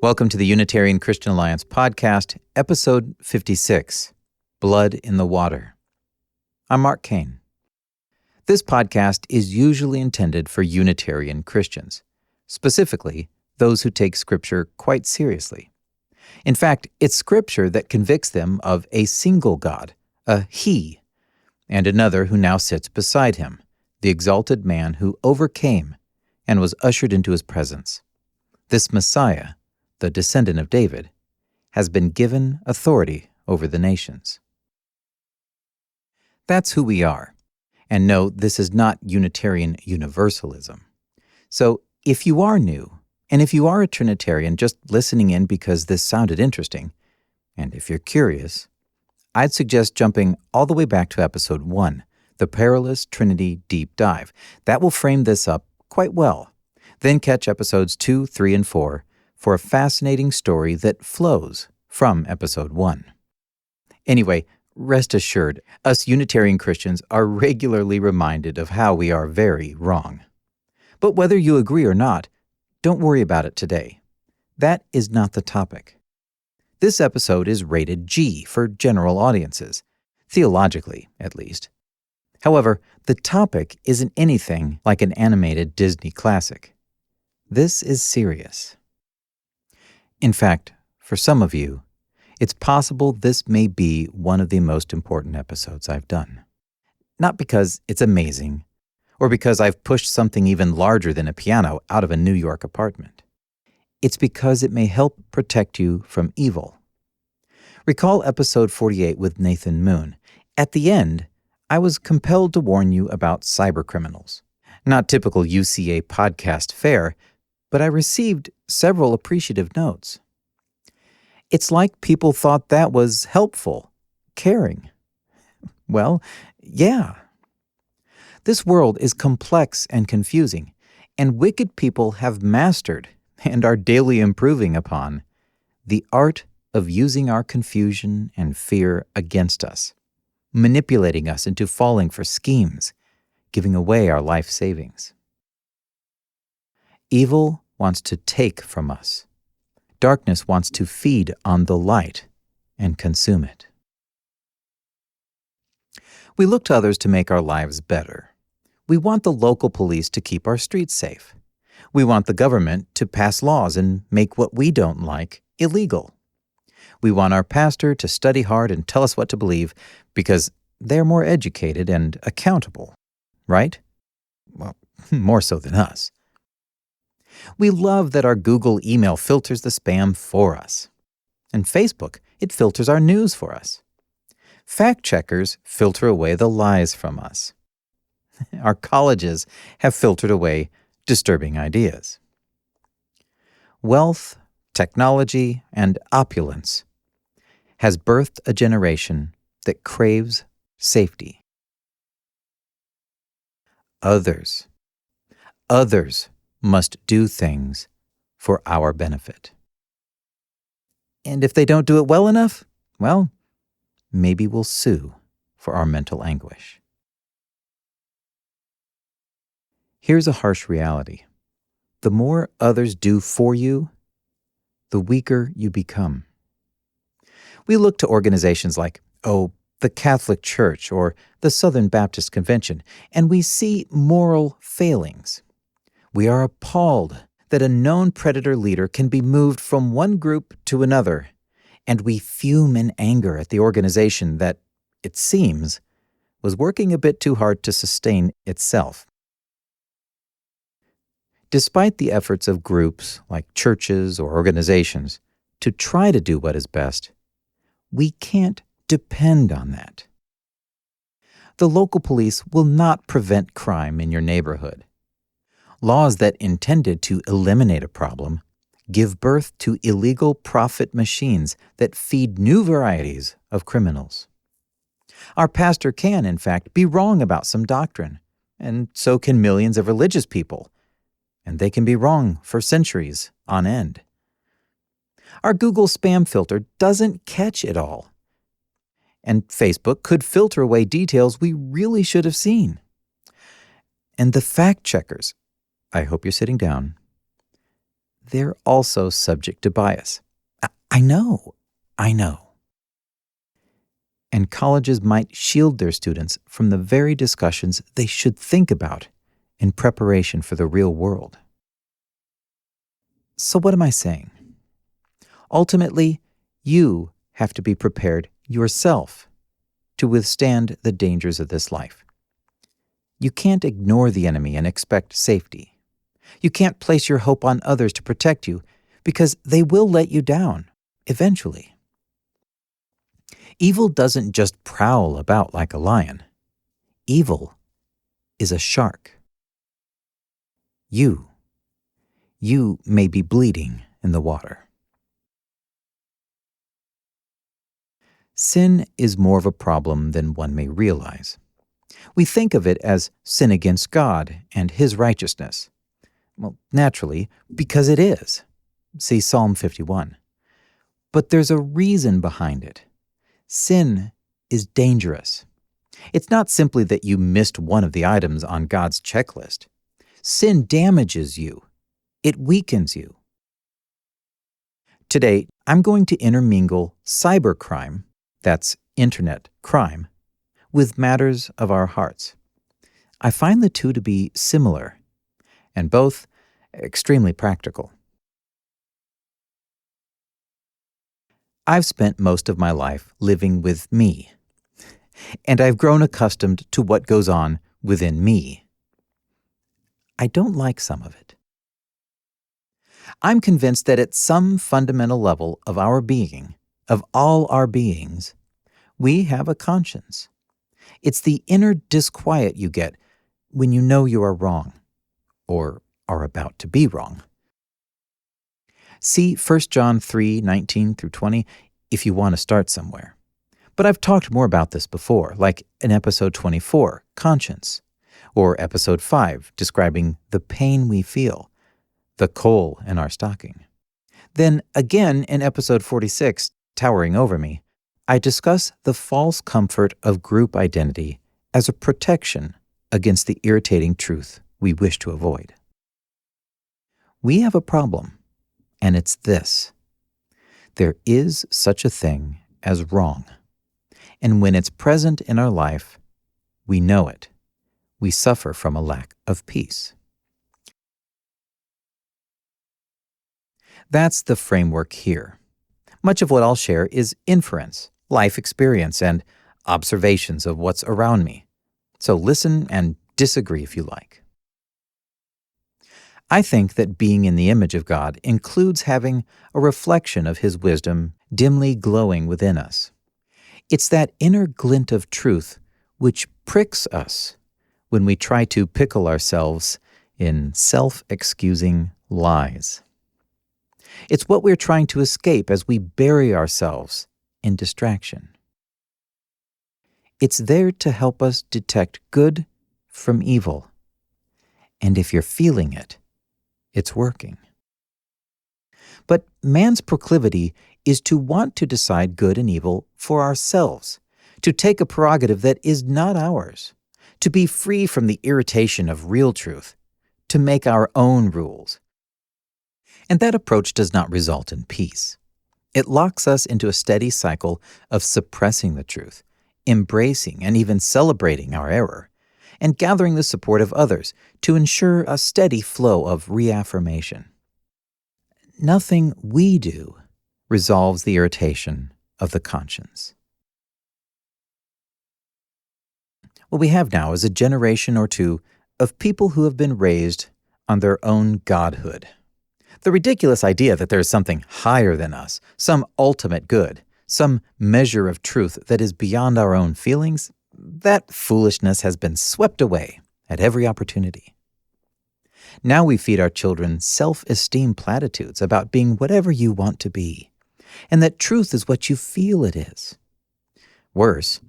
Welcome to the Unitarian Christian Alliance podcast, episode 56, Blood in the Water. I'm Mark Kane. This podcast is usually intended for Unitarian Christians, specifically those who take Scripture quite seriously. In fact, it's Scripture that convicts them of a single God, a He, and another who now sits beside him, the exalted man who overcame and was ushered into his presence. This Messiah, the descendant of David, has been given authority over the nations. That's who we are. And no, this is not Unitarian Universalism. So if you are new, and if you are a Trinitarian just listening in because this sounded interesting, and if you're curious, I'd suggest jumping all the way back to episode 1, the Perilous Trinity Deep Dive. That will frame this up quite well. Then catch episodes 2, 3, and 4 for a fascinating story that flows from episode 1. Anyway, rest assured, us Unitarian Christians are regularly reminded of how we are very wrong. But whether you agree or not, don't worry about it today. That is not the topic. This episode is rated G for general audiences, theologically at least. However, the topic isn't anything like an animated Disney classic. This is serious. In fact, for some of you, it's possible this may be one of the most important episodes I've done. Not because it's amazing, or because I've pushed something even larger than a piano out of a New York apartment. It's because it may help protect you from evil. Recall episode 48 with Nathan Moon. At the end, I was compelled to warn you about cybercriminals. Not typical UCA podcast fare, but I received several appreciative notes. It's like people thought that was helpful, caring. Well, yeah. This world is complex and confusing, and wicked people have mastered, and are daily improving upon, the art of using our confusion and fear against us, manipulating us into falling for schemes, giving away our life savings. Evil wants to take from us. Darkness wants to feed on the light and consume it. We look to others to make our lives better. We want the local police to keep our streets safe. We want the government to pass laws and make what we don't like illegal. We want our pastor to study hard and tell us what to believe because they're more educated and accountable, right? Well, more so than us. We love that our Google email filters the spam for us. And Facebook, it filters our news for us. Fact checkers filter away the lies from us. Our colleges have filtered away disturbing ideas. Wealth, technology, and opulence has birthed a generation that craves safety. Others must do things for our benefit. And if they don't do it well enough, well, maybe we'll sue for our mental anguish. Here's a harsh reality. The more others do for you, the weaker you become. We look to organizations like, the Catholic Church or the Southern Baptist Convention, and we see moral failings. We are appalled that a known predator leader can be moved from one group to another, and we fume in anger at the organization that, it seems, was working a bit too hard to sustain itself. Despite the efforts of groups like churches or organizations to try to do what is best, we can't depend on that. The local police will not prevent crime in your neighborhood. Laws that intended to eliminate a problem give birth to illegal profit machines that feed new varieties of criminals. Our pastor can, in fact, be wrong about some doctrine, and so can millions of religious people, and they can be wrong for centuries on end. Our Google spam filter doesn't catch it all, and Facebook could filter away details we really should have seen. And the fact checkers, I hope you're sitting down, they're also subject to bias. I know. And colleges might shield their students from the very discussions they should think about in preparation for the real world. So what am I saying? Ultimately, you have to be prepared yourself to withstand the dangers of this life. You can't ignore the enemy and expect safety. You can't place your hope on others to protect you because they will let you down eventually. Evil doesn't just prowl about like a lion. Evil is a shark. You may be bleeding in the water. Sin is more of a problem than one may realize. We think of it as sin against God and His righteousness. Well, naturally, because it is. See Psalm 51. But there's a reason behind it. Sin is dangerous. It's not simply that you missed one of the items on God's checklist. Sin damages you. It weakens you. Today, I'm going to intermingle cybercrime, that's internet crime, with matters of our hearts. I find the two to be similar, and both extremely practical. I've spent most of my life living with me, and I've grown accustomed to what goes on within me. I don't like some of it. I'm convinced that at some fundamental level of our being, of all our beings, we have a conscience. It's the inner disquiet you get when you know you are wrong, or are about to be wrong. See 1 John 3:19-20 if you want to start somewhere. But I've talked more about this before, like in episode 24, Conscience, or episode 5, describing the pain we feel, the coal in our stocking. Then again in episode 46, Towering Over Me, I discuss the false comfort of group identity as a protection against the irritating truth we wish to avoid. We have a problem, and it's this. There is such a thing as wrong. And when it's present in our life, we know it. We suffer from a lack of peace. That's the framework here. Much of what I'll share is inference, life experience, and observations of what's around me. So listen and disagree if you like. I think that being in the image of God includes having a reflection of His wisdom dimly glowing within us. It's that inner glint of truth which pricks us when we try to pickle ourselves in self-excusing lies. It's what we're trying to escape as we bury ourselves in distraction. It's there to help us detect good from evil. And if you're feeling it, it's working. But man's proclivity is to want to decide good and evil for ourselves, to take a prerogative that is not ours, to be free from the irritation of real truth, to make our own rules. And that approach does not result in peace. It locks us into a steady cycle of suppressing the truth, embracing and even celebrating our error, and gathering the support of others to ensure a steady flow of reaffirmation. Nothing we do resolves the irritation of the conscience. What we have now is a generation or two of people who have been raised on their own godhood. The ridiculous idea that there is something higher than us, some ultimate good, some measure of truth that is beyond our own feelings, that foolishness has been swept away at every opportunity. Now we feed our children self-esteem platitudes about being whatever you want to be, and that truth is what you feel it is. Worse,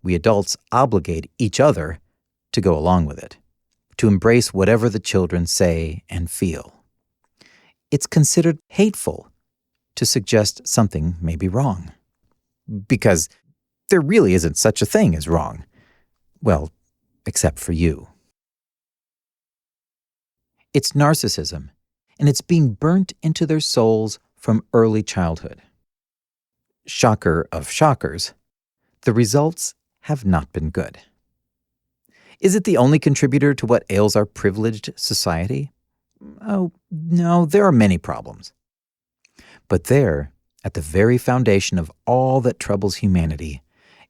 we adults obligate each other to go along with it, to embrace whatever the children say and feel. It's considered hateful to suggest something may be wrong, because there really isn't such a thing as wrong. Well, except for you. It's narcissism, and it's being burnt into their souls from early childhood. Shocker of shockers, the results have not been good. Is it the only contributor to what ails our privileged society? Oh, no, there are many problems. But there, at the very foundation of all that troubles humanity,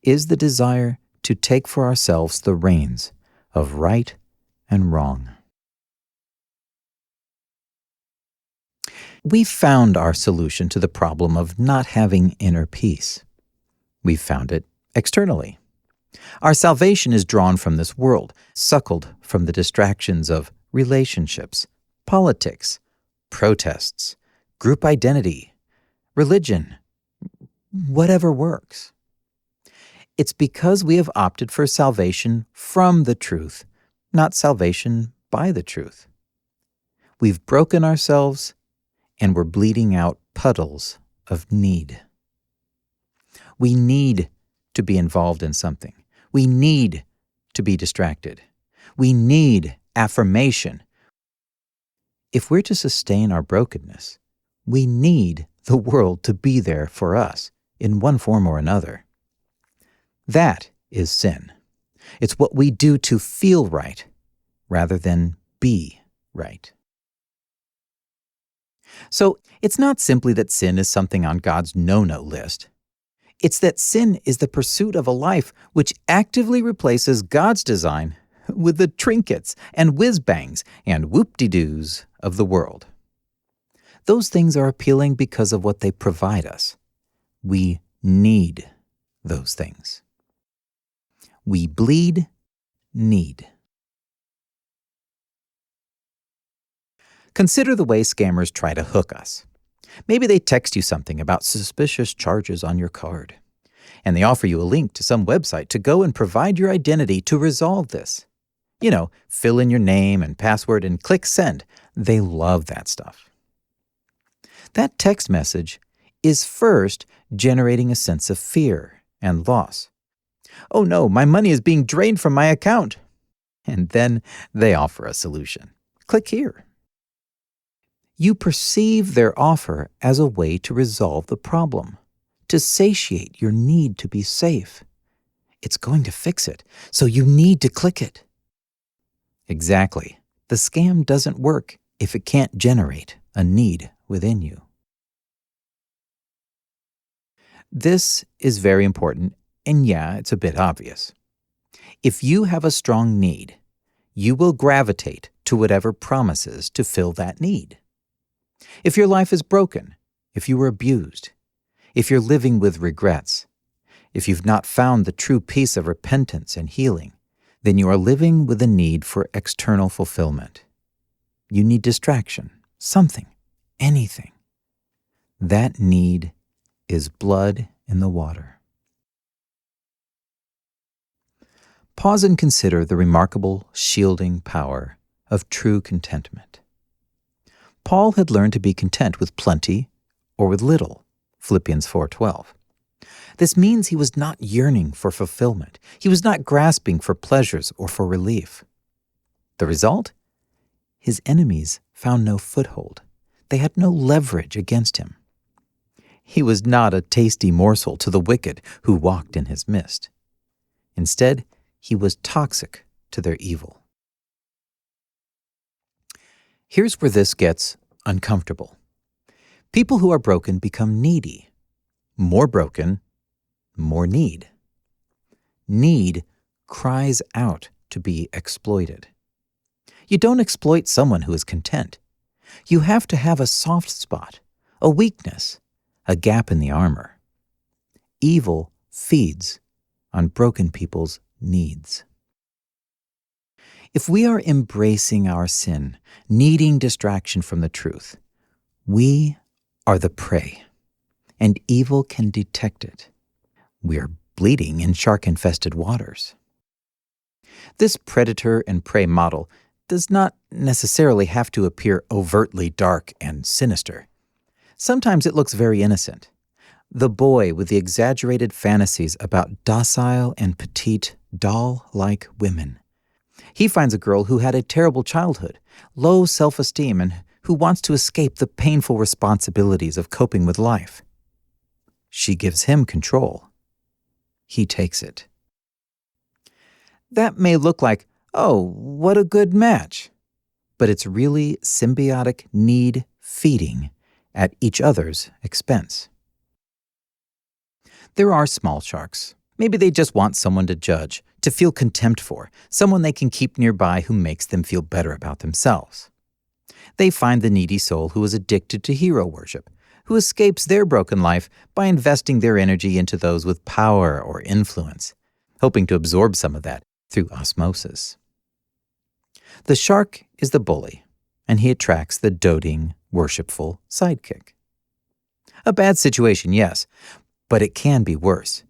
is the desire to take for ourselves the reins of right and wrong. We've found our solution to the problem of not having inner peace. We've found it externally. Our salvation is drawn from this world, suckled from the distractions of relationships, politics, protests, group identity, religion, whatever works. It's because we have opted for salvation from the truth, not salvation by the truth. We've broken ourselves, and we're bleeding out puddles of need. We need to be involved in something. We need to be distracted. We need affirmation. If we're to sustain our brokenness, we need the world to be there for us in one form or another. That is sin. It's what we do to feel right rather than be right. So it's not simply that sin is something on God's no-no list. It's that sin is the pursuit of a life which actively replaces God's design with the trinkets and whiz-bangs and whoop-de-doos of the world. Those things are appealing because of what they provide us. We need those things. We bleed need. Consider the way scammers try to hook us. Maybe they text you something about suspicious charges on your card, and they offer you a link to some website to go and provide your identity to resolve this. Fill in your name and password and click send. They love that stuff. That text message is first generating a sense of fear and loss. Oh no, my money is being drained from my account. And then they offer a solution. Click here. You perceive their offer as a way to resolve the problem, to satiate your need to be safe. It's going to fix it, so you need to click it. Exactly. The scam doesn't work if it can't generate a need within you. This is very important, and yeah, it's a bit obvious. If you have a strong need, you will gravitate to whatever promises to fill that need. If your life is broken, if you were abused, if you're living with regrets, if you've not found the true peace of repentance and healing, then you are living with a need for external fulfillment. You need distraction, something, anything. That need is blood in the water. Pause and consider the remarkable shielding power of true contentment. Paul had learned to be content with plenty or with little, Philippeans 4:12. This means he was not yearning for fulfillment. He was not grasping for pleasures or for relief. The result? His enemies found no foothold. They had no leverage against him. He was not a tasty morsel to the wicked who walked in his midst. Instead, he was toxic to their evil. Here's where this gets uncomfortable. People who are broken become needy. More broken, more need. Need cries out to be exploited. You don't exploit someone who is content. You have to have a soft spot, a weakness, a gap in the armor. Evil feeds on broken people's needs. If we are embracing our sin, needing distraction from the truth, we are the prey, and evil can detect it. We are bleeding in shark-infested waters. This predator and prey model does not necessarily have to appear overtly dark and sinister. Sometimes it looks very innocent. The boy with the exaggerated fantasies about docile and petite, doll-like women. He finds a girl who had a terrible childhood, low self-esteem, and who wants to escape the painful responsibilities of coping with life. She gives him control. He takes it. That may look like, oh, what a good match. But it's really symbiotic need feeding at each other's expense. There are small sharks. Maybe they just want someone to judge, to feel contempt for, someone they can keep nearby who makes them feel better about themselves. They find the needy soul who is addicted to hero worship, who escapes their broken life by investing their energy into those with power or influence, hoping to absorb some of that through osmosis. The shark is the bully, and he attracts the doting, worshipful sidekick. A bad situation, yes, but it can be worse.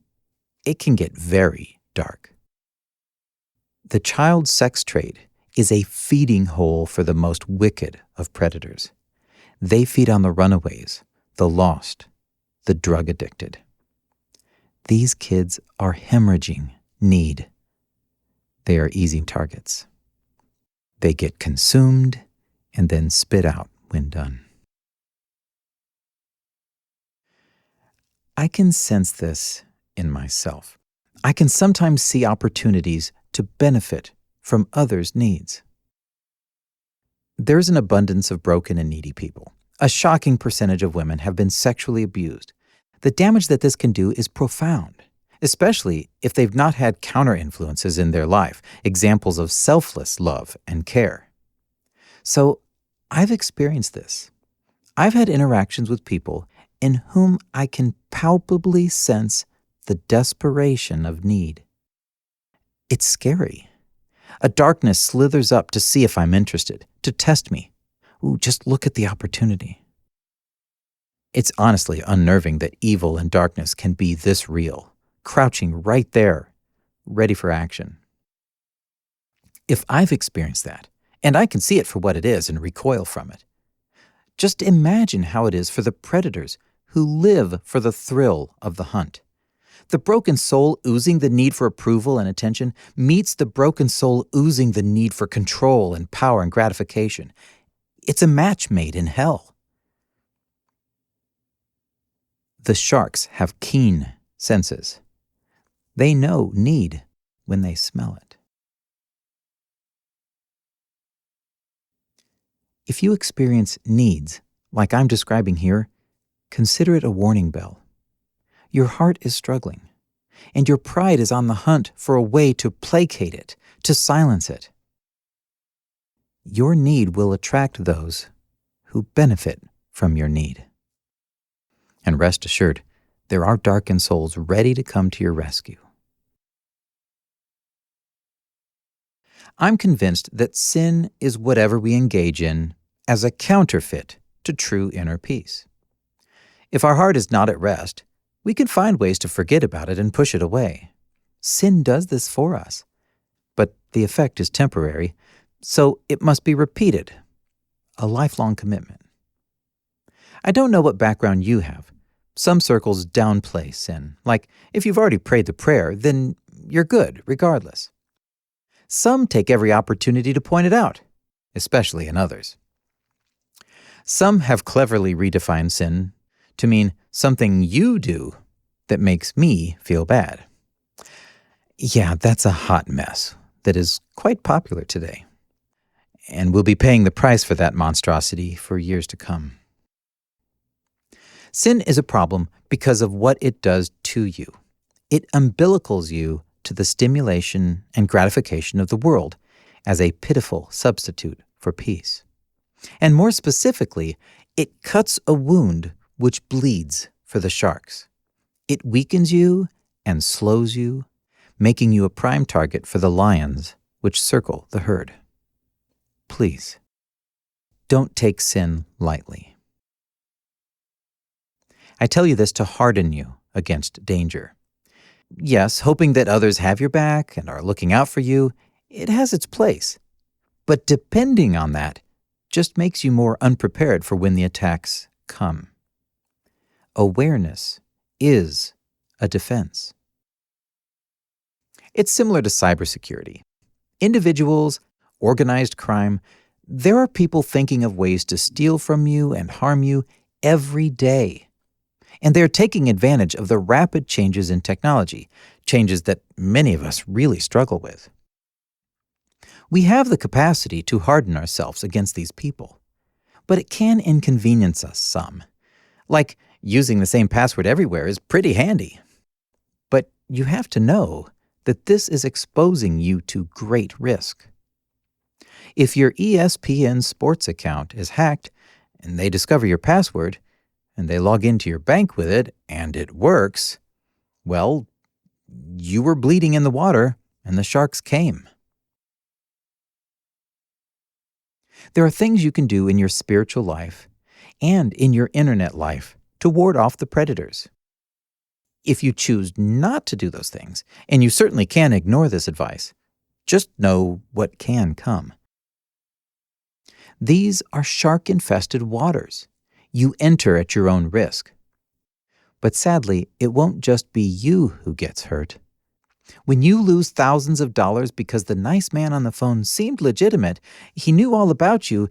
It can get very dark. The child sex trade is a feeding hole for the most wicked of predators. They feed on the runaways, the lost, the drug addicted. These kids are hemorrhaging need. They are easy targets. They get consumed and then spit out when done. I can sense this in myself. I can sometimes see opportunities to benefit from others' needs. There's an abundance of broken and needy people. A shocking percentage of women have been sexually abused. The damage that this can do is profound, especially if they've not had counter-influences in their life, examples of selfless love and care. So, I've experienced this. I've had interactions with people in whom I can palpably sense the desperation of need. It's scary. A darkness slithers up to see if I'm interested, to test me. Ooh, just look at the opportunity. It's honestly unnerving that evil and darkness can be this real, crouching right there, ready for action. If I've experienced that, and I can see it for what it is and recoil from it, just imagine how it is for the predators who live for the thrill of the hunt. The broken soul oozing the need for approval and attention meets the broken soul oozing the need for control and power and gratification. It's a match made in hell. The sharks have keen senses. They know need when they smell it. If you experience needs like I'm describing here, consider it a warning bell. Your heart is struggling, and your pride is on the hunt for a way to placate it, to silence it. Your need will attract those who benefit from your need. And rest assured, there are darkened souls ready to come to your rescue. I'm convinced that sin is whatever we engage in as a counterfeit to true inner peace. If our heart is not at rest, we can find ways to forget about it and push it away. Sin does this for us, but the effect is temporary, so it must be repeated, a lifelong commitment. I don't know what background you have. Some circles downplay sin, like if you've already prayed the prayer, then you're good regardless. Some take every opportunity to point it out, especially in others. Some have cleverly redefined sin to mean something you do that makes me feel bad. Yeah, that's a hot mess that is quite popular today. And we'll be paying the price for that monstrosity for years to come. Sin is a problem because of what it does to you. It umbilicals you to the stimulation and gratification of the world as a pitiful substitute for peace. And more specifically, it cuts a wound which bleeds for the sharks. It weakens you and slows you, making you a prime target for the lions which circle the herd. Please, don't take sin lightly. I tell you this to harden you against danger. Yes, hoping that others have your back and are looking out for you, it has its place. But depending on that just makes you more unprepared for when the attacks come. Awareness is a defense. It's similar to cybersecurity. Individuals, organized crime, There are people thinking of ways to steal from you and harm you every day. And they're taking advantage of the rapid changes in technology, changes that many of us really struggle with. We have the capacity to harden ourselves against these people, but it can inconvenience us some. Like using the same password everywhere is pretty handy. But you have to know that this is exposing you to great risk. If your ESPN sports account is hacked and they discover your password and they log into your bank with it and it works, well, you were bleeding in the water and the sharks came. There are things you can do in your spiritual life and in your internet life to ward off the predators. If you choose not to do those things, and you certainly can ignore this advice, just know what can come. These are shark-infested waters. You enter at your own risk. But sadly, it won't just be you who gets hurt. When you lose thousands of dollars because the nice man on the phone seemed legitimate, he knew all about you,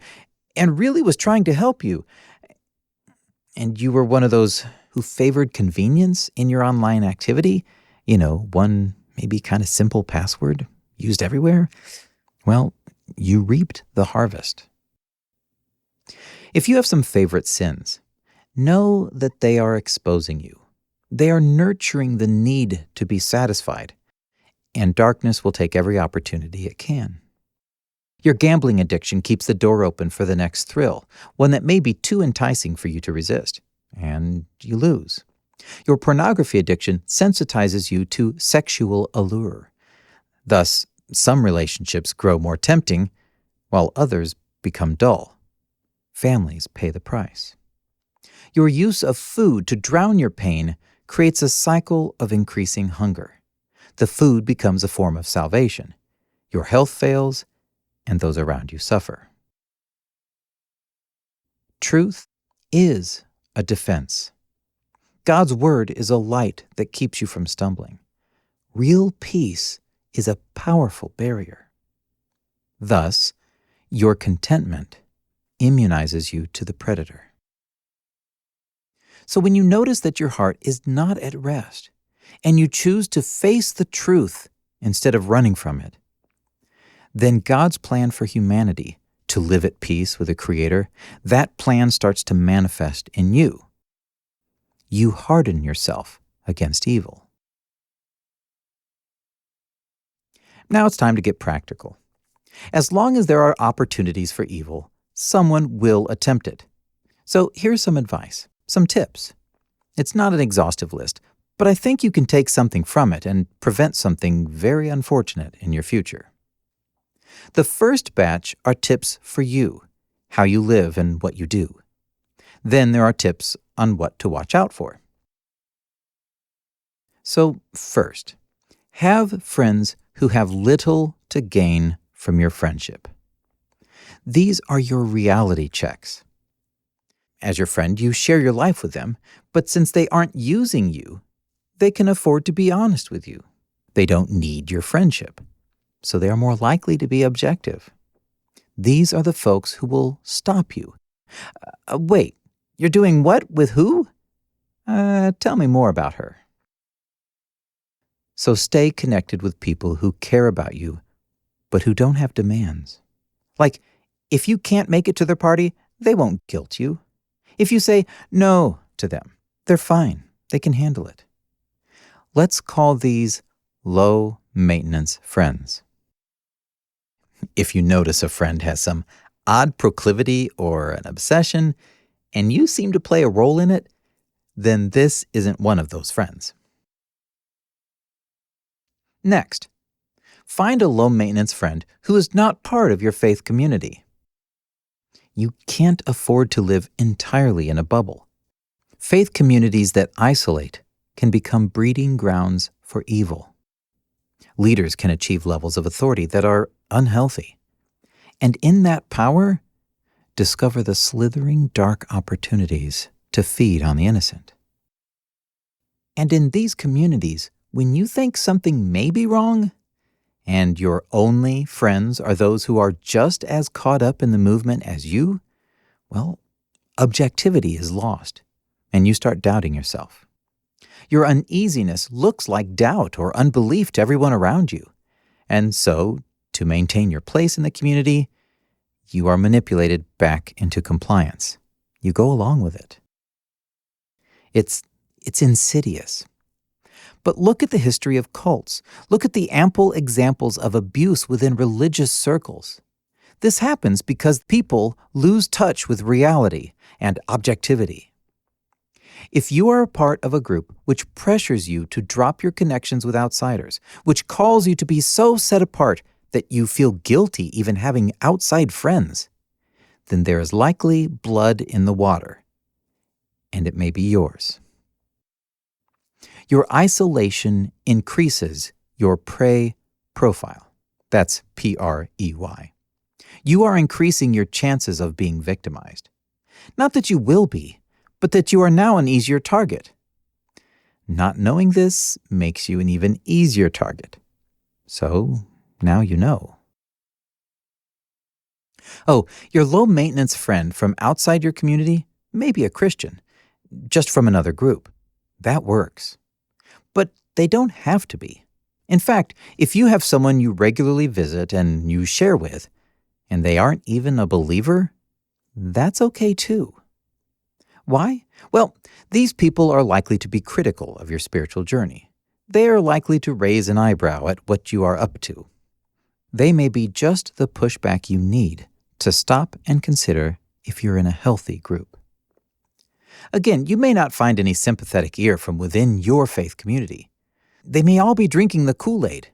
and really was trying to help you, and you were one of those who favored convenience in your online activity, one maybe kind of simple password used everywhere, well, you reaped the harvest. If you have some favorite sins, know that they are exposing you. They are nurturing the need to be satisfied, and darkness will take every opportunity it can. Your gambling addiction keeps the door open for the next thrill, one that may be too enticing for you to resist, and you lose. Your pornography addiction sensitizes you to sexual allure. Thus, some relationships grow more tempting, while others become dull. Families pay the price. Your use of food to drown your pain creates a cycle of increasing hunger. The food becomes a form of salvation. Your health fails, and those around you suffer. Truth is a defense. God's word is a light that keeps you from stumbling. Real peace is a powerful barrier. Thus, your contentment immunizes you to the predator. So when you notice that your heart is not at rest, and you choose to face the truth instead of running from it, then God's plan for humanity to live at peace with the Creator, that plan starts to manifest in you. You harden yourself against evil. Now it's time to get practical. As long as there are opportunities for evil, someone will attempt it. So here's some advice, some tips. It's not an exhaustive list, but I think you can take something from it and prevent something very unfortunate in your future. The first batch are tips for you, how you live and what you do. Then there are tips on what to watch out for. So first, have friends who have little to gain from your friendship. These are your reality checks. As your friend, you share your life with them, but since they aren't using you, they can afford to be honest with you. They don't need your friendship, so they are more likely to be objective. These are the folks who will stop you. Wait, you're doing what with who? Tell me more about her. So stay connected with people who care about you, but who don't have demands. Like, if you can't make it to their party, they won't guilt you. If you say no to them, they're fine. They can handle it. Let's call these low-maintenance friends. If you notice a friend has some odd proclivity or an obsession, and you seem to play a role in it, then this isn't one of those friends. Next, find a low-maintenance friend who is not part of your faith community. You can't afford to live entirely in a bubble. Faith communities that isolate can become breeding grounds for evil. Leaders can achieve levels of authority that are unhealthy. And in that power, discover the slithering dark opportunities to feed on the innocent. And in these communities, when you think something may be wrong, and your only friends are those who are just as caught up in the movement as you, well, objectivity is lost, and you start doubting yourself. Your uneasiness looks like doubt or unbelief to everyone around you, and so, to maintain your place in the community, you are manipulated back into compliance. You go along with it. It's insidious. But look at the history of cults. Look at the ample examples of abuse within religious circles. This happens because people lose touch with reality and objectivity. If you are a part of a group which pressures you to drop your connections with outsiders, which calls you to be so set apart that you feel guilty even having outside friends, then there is likely blood in the water, and it may be yours. Your isolation increases your prey profile. That's P-R-E-Y. You are increasing your chances of being victimized. Not that you will be, but that you are now an easier target. Not knowing this makes you an even easier target. So, now you know. Oh, your low-maintenance friend from outside your community may be a Christian, just from another group. That works. But they don't have to be. In fact, if you have someone you regularly visit and you share with, and they aren't even a believer, that's okay too. Why? Well, these people are likely to be critical of your spiritual journey. They are likely to raise an eyebrow at what you are up to. They may be just the pushback you need to stop and consider if you're in a healthy group. Again, you may not find any sympathetic ear from within your faith community. They may all be drinking the Kool-Aid.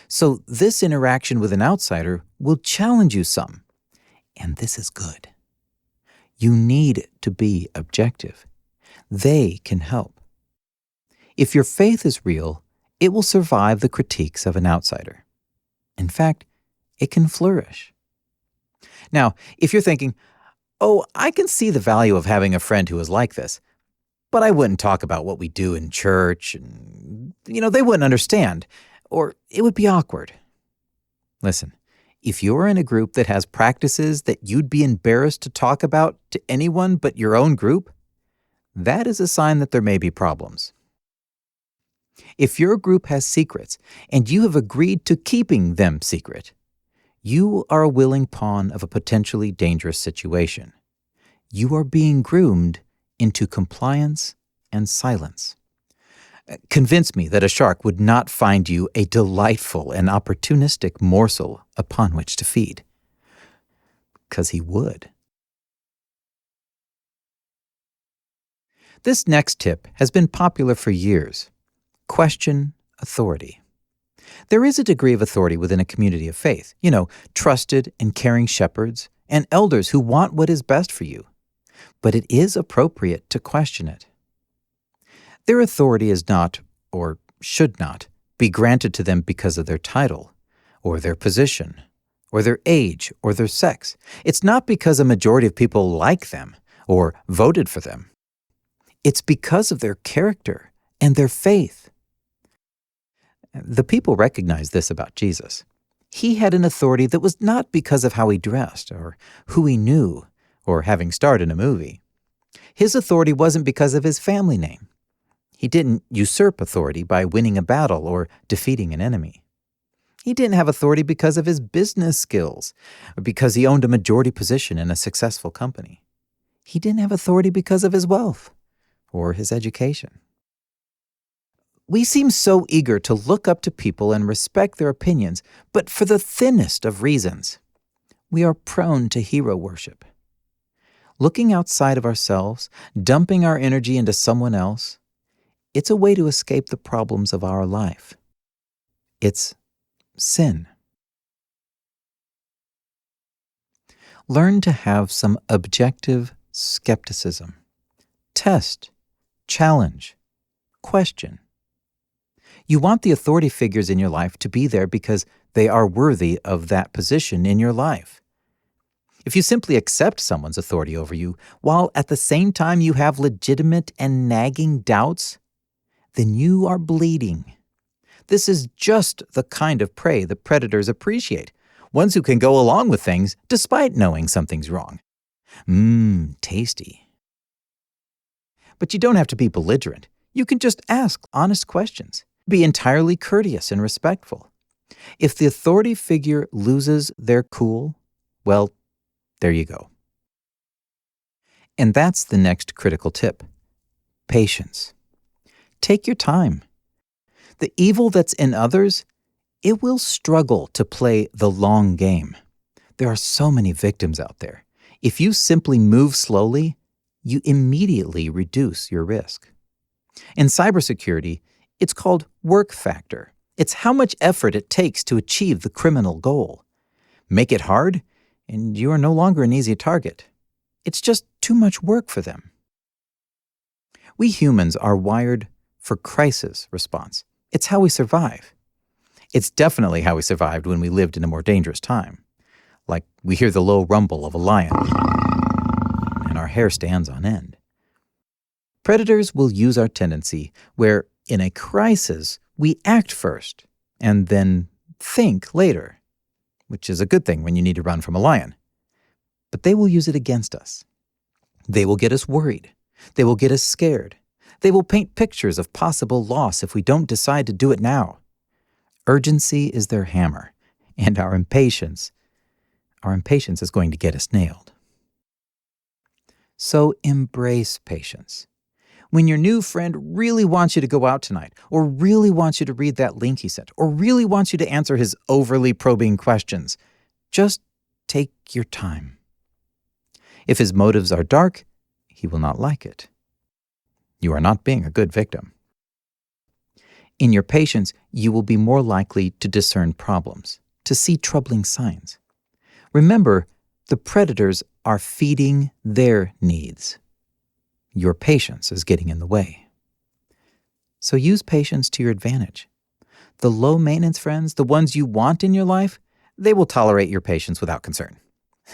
So this interaction with an outsider will challenge you some. And this is good. You need to be objective. They can help. If your faith is real, it will survive the critiques of an outsider. In fact, it can flourish. Now, if you're thinking, oh, I can see the value of having a friend who is like this, but I wouldn't talk about what we do in church, and, they wouldn't understand, or it would be awkward. Listen, if you're in a group that has practices that you'd be embarrassed to talk about to anyone but your own group, that is a sign that there may be problems. If your group has secrets and you have agreed to keeping them secret, you are a willing pawn of a potentially dangerous situation. You are being groomed into compliance and silence. Convince me that a shark would not find you a delightful and opportunistic morsel upon which to feed. 'Cause he would. This next tip has been popular for years. Question authority. There is a degree of authority within a community of faith, trusted and caring shepherds and elders who want what is best for you. But it is appropriate to question it. Their authority is not, or should not, be granted to them because of their title, or their position, or their age, or their sex. It's not because a majority of people like them or voted for them. It's because of their character and their faith. The people recognized this about Jesus. He had an authority that was not because of how he dressed, or who he knew, or having starred in a movie. His authority wasn't because of his family name. He didn't usurp authority by winning a battle or defeating an enemy. He didn't have authority because of his business skills, or because he owned a majority position in a successful company. He didn't have authority because of his wealth or his education. We seem so eager to look up to people and respect their opinions, but for the thinnest of reasons. We are prone to hero worship. Looking outside of ourselves, dumping our energy into someone else, it's a way to escape the problems of our life. It's sin. Learn to have some objective skepticism. Test, challenge, question. You want the authority figures in your life to be there because they are worthy of that position in your life. If you simply accept someone's authority over you, while at the same time you have legitimate and nagging doubts, then you are bleeding. This is just the kind of prey the predators appreciate, ones who can go along with things despite knowing something's wrong. Tasty. But you don't have to be belligerent. You can just ask honest questions. Be entirely courteous and respectful. If the authority figure loses their cool, well, there you go. And that's the next critical tip. Patience. Take your time. The evil that's in others, it will struggle to play the long game. There are so many victims out there. If you simply move slowly, you immediately reduce your risk. In cybersecurity, it's called work factor. It's how much effort it takes to achieve the criminal goal. Make it hard, and you are no longer an easy target. It's just too much work for them. We humans are wired for crisis response. It's how we survive. It's definitely how we survived when we lived in a more dangerous time. Like we hear the low rumble of a lion, and our hair stands on end. Predators will use our tendency where, in a crisis, we act first and then think later, which is a good thing when you need to run from a lion. But they will use it against us. They will get us worried. They will get us scared. They will paint pictures of possible loss if we don't decide to do it now. Urgency is their hammer, and our impatience is going to get us nailed. So embrace patience. When your new friend really wants you to go out tonight, or really wants you to read that link he sent, or really wants you to answer his overly probing questions, just take your time. If his motives are dark, he will not like it. You are not being a good victim. In your patience, you will be more likely to discern problems, to see troubling signs. Remember, the predators are feeding their needs. Your patience is getting in the way. So use patience to your advantage. The low-maintenance friends, the ones you want in your life, they will tolerate your patience without concern.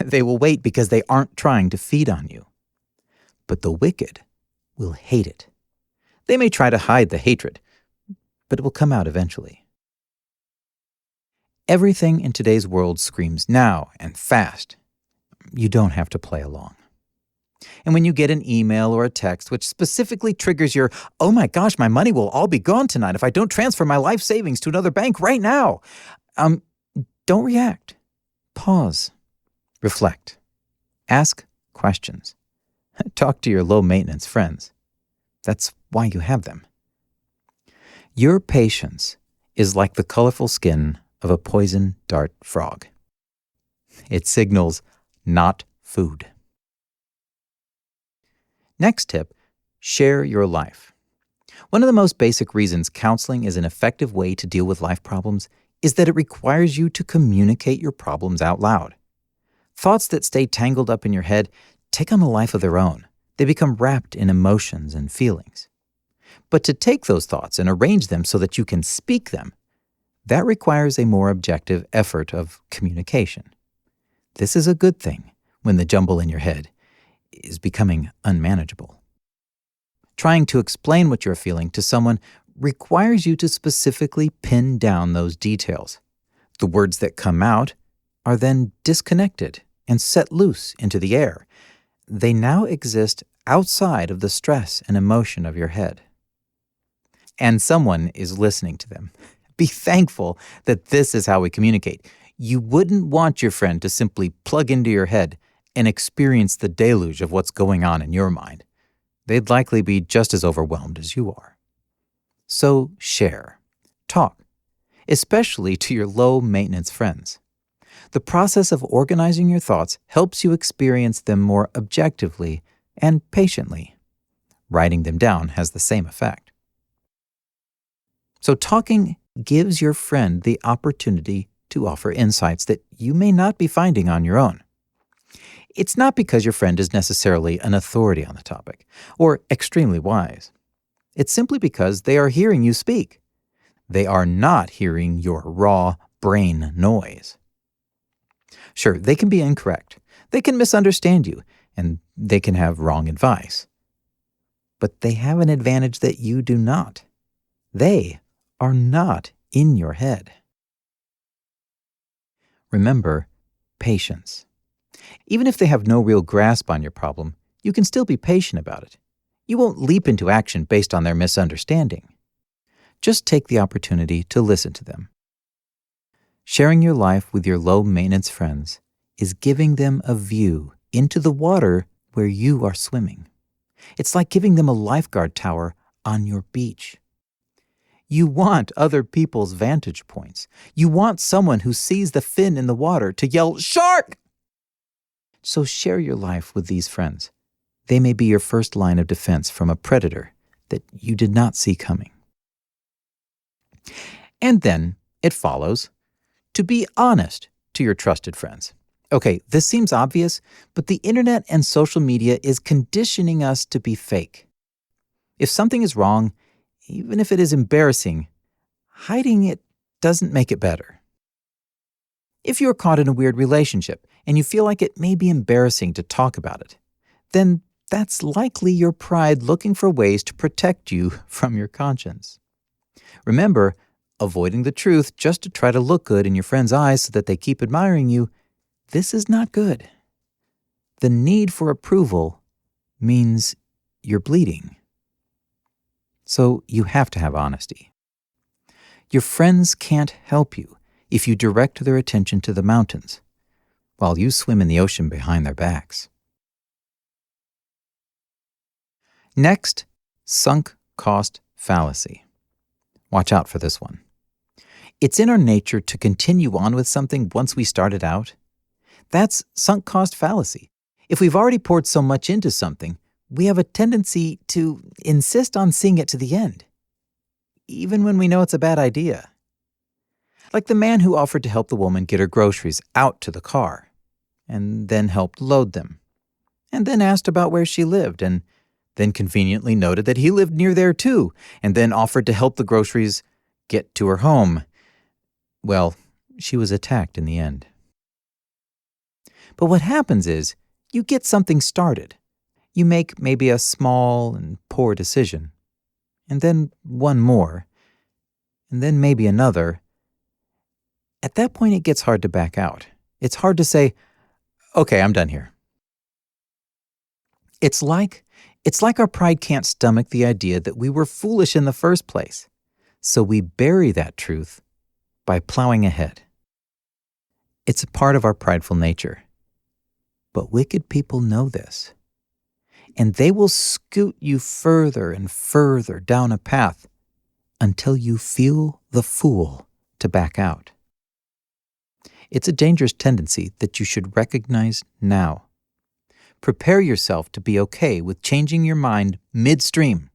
They will wait because they aren't trying to feed on you. But the wicked will hate it. They may try to hide the hatred, but it will come out eventually. Everything in today's world screams now and fast. You don't have to play along. And when you get an email or a text which specifically triggers your, oh my gosh, my money will all be gone tonight if I don't transfer my life savings to another bank right now, don't react. Pause. Reflect. Ask questions. Talk to your low-maintenance friends. That's why you have them. Your patience is like the colorful skin of a poison dart frog. It signals not food. Next tip, share your life. One of the most basic reasons counseling is an effective way to deal with life problems is that it requires you to communicate your problems out loud. Thoughts that stay tangled up in your head take on a life of their own. They become wrapped in emotions and feelings. But to take those thoughts and arrange them so that you can speak them, that requires a more objective effort of communication. This is a good thing when the jumble in your head is becoming unmanageable. Trying to explain what you're feeling to someone requires you to specifically pin down those details. The words that come out are then disconnected and set loose into the air. They now exist outside of the stress and emotion of your head. And someone is listening to them. Be thankful that this is how we communicate. You wouldn't want your friend to simply plug into your head and experience the deluge of what's going on in your mind. They'd likely be just as overwhelmed as you are. So share. Talk. Especially to your low-maintenance friends. The process of organizing your thoughts helps you experience them more objectively and patiently. Writing them down has the same effect. So talking gives your friend the opportunity to offer insights that you may not be finding on your own. It's not because your friend is necessarily an authority on the topic or extremely wise. It's simply because they are hearing you speak. They are not hearing your raw brain noise. Sure, they can be incorrect. They can misunderstand you, and they can have wrong advice. But they have an advantage that you do not. They are not in your head. Remember, patience. Even if they have no real grasp on your problem, you can still be patient about it. You won't leap into action based on their misunderstanding. Just take the opportunity to listen to them. Sharing your life with your low-maintenance friends is giving them a view into the water where you are swimming. It's like giving them a lifeguard tower on your beach. You want other people's vantage points. You want someone who sees the fin in the water to yell, "Shark!" So share your life with these friends. They may be your first line of defense from a predator that you did not see coming. And then it follows to be honest to your trusted friends. Okay, this seems obvious, but the internet and social media is conditioning us to be fake. If something is wrong, even if it is embarrassing, hiding it doesn't make it better. If you're caught in a weird relationship and you feel like it may be embarrassing to talk about it, then that's likely your pride looking for ways to protect you from your conscience. Remember, avoiding the truth just to try to look good in your friends' eyes so that they keep admiring you, this is not good. The need for approval means you're bleeding. So you have to have honesty. Your friends can't help you if you direct their attention to the mountains while you swim in the ocean behind their backs. Next, sunk cost fallacy. Watch out for this one. It's in our nature to continue on with something once we started out. That's sunk cost fallacy. If we've already poured so much into something, we have a tendency to insist on seeing it to the end, even when we know it's a bad idea. Like the man who offered to help the woman get her groceries out to the car, and then helped load them, and then asked about where she lived, and then conveniently noted that he lived near there too, and then offered to help the groceries get to her home. Well, she was attacked in the end. But what happens is, you get something started. You make maybe a small and poor decision, and then one more, and then maybe another. At that point, it gets hard to back out. It's hard to say, okay, I'm done here. It's like our pride can't stomach the idea that we were foolish in the first place. So we bury that truth by plowing ahead. It's a part of our prideful nature. But wicked people know this. And they will scoot you further and further down a path until you feel the fool to back out. It's a dangerous tendency that you should recognize now. Prepare yourself to be okay with changing your mind midstream.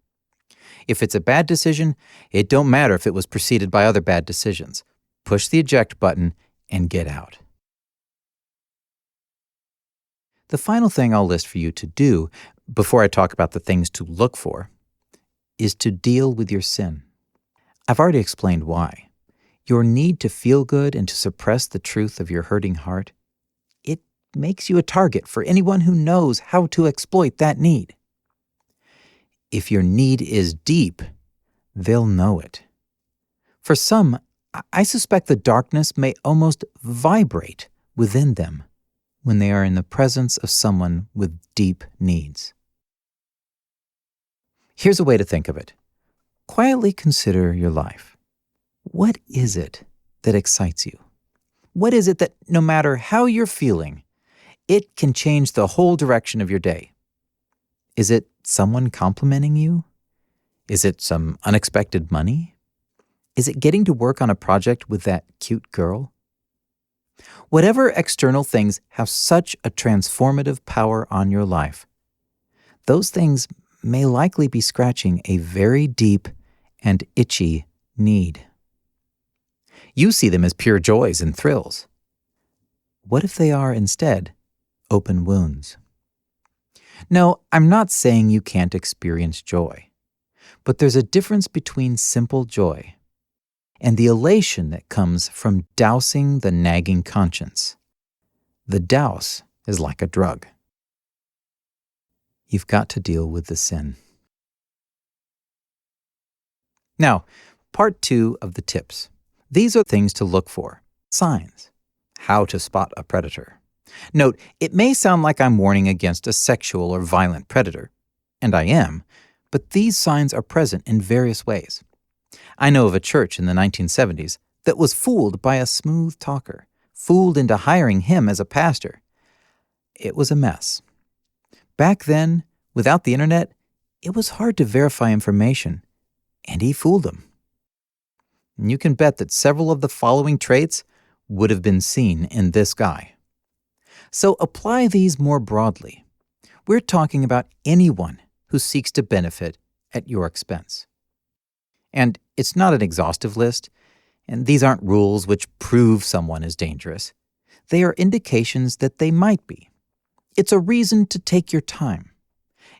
If it's a bad decision, it don't matter if it was preceded by other bad decisions. Push the eject button and get out. The final thing I'll list for you to do, before I talk about the things to look for, is to deal with your sin. I've already explained why. Your need to feel good and to suppress the truth of your hurting heart, it makes you a target for anyone who knows how to exploit that need. If your need is deep, they'll know it. For some, I suspect the darkness may almost vibrate within them when they are in the presence of someone with deep needs. Here's a way to think of it. Quietly consider your life. What is it that excites you? What is it that, no matter how you're feeling, it can change the whole direction of your day? Is it someone complimenting you? Is it some unexpected money? Is it getting to work on a project with that cute girl? Whatever external things have such a transformative power on your life, those things may likely be scratching a very deep and itchy need. You see them as pure joys and thrills. What if they are instead open wounds? No, I'm not saying you can't experience joy, but there's a difference between simple joy and the elation that comes from dousing the nagging conscience. The douse is like a drug. You've got to deal with the sin. Now, part 2 of the tips. These are things to look for. Signs. How to spot a predator. Note, it may sound like I'm warning against a sexual or violent predator, and I am, but these signs are present in various ways. I know of a church in the 1970s that was fooled by a smooth talker, fooled into hiring him as a pastor. It was a mess. Back then, without the internet, it was hard to verify information, and he fooled them. You can bet that several of the following traits would have been seen in this guy. So apply these more broadly. We're talking about anyone who seeks to benefit at your expense. And it's not an exhaustive list, and these aren't rules which prove someone is dangerous. They are indications that they might be. It's a reason to take your time.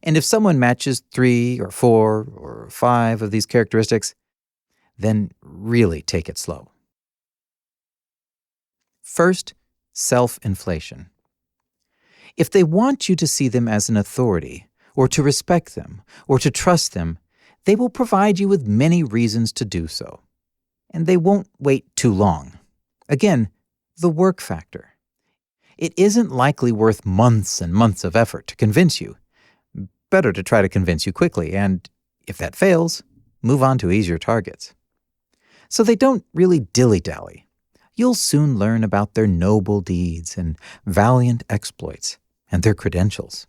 And if someone matches 3 or 4 or 5 of these characteristics, then really take it slow. First, self-inflation. If they want you to see them as an authority, or to respect them, or to trust them, they will provide you with many reasons to do so. And they won't wait too long. Again, the work factor. It isn't likely worth months and months of effort to convince you. Better to try to convince you quickly, and if that fails, move on to easier targets. So they don't really dilly-dally. You'll soon learn about their noble deeds and valiant exploits and their credentials.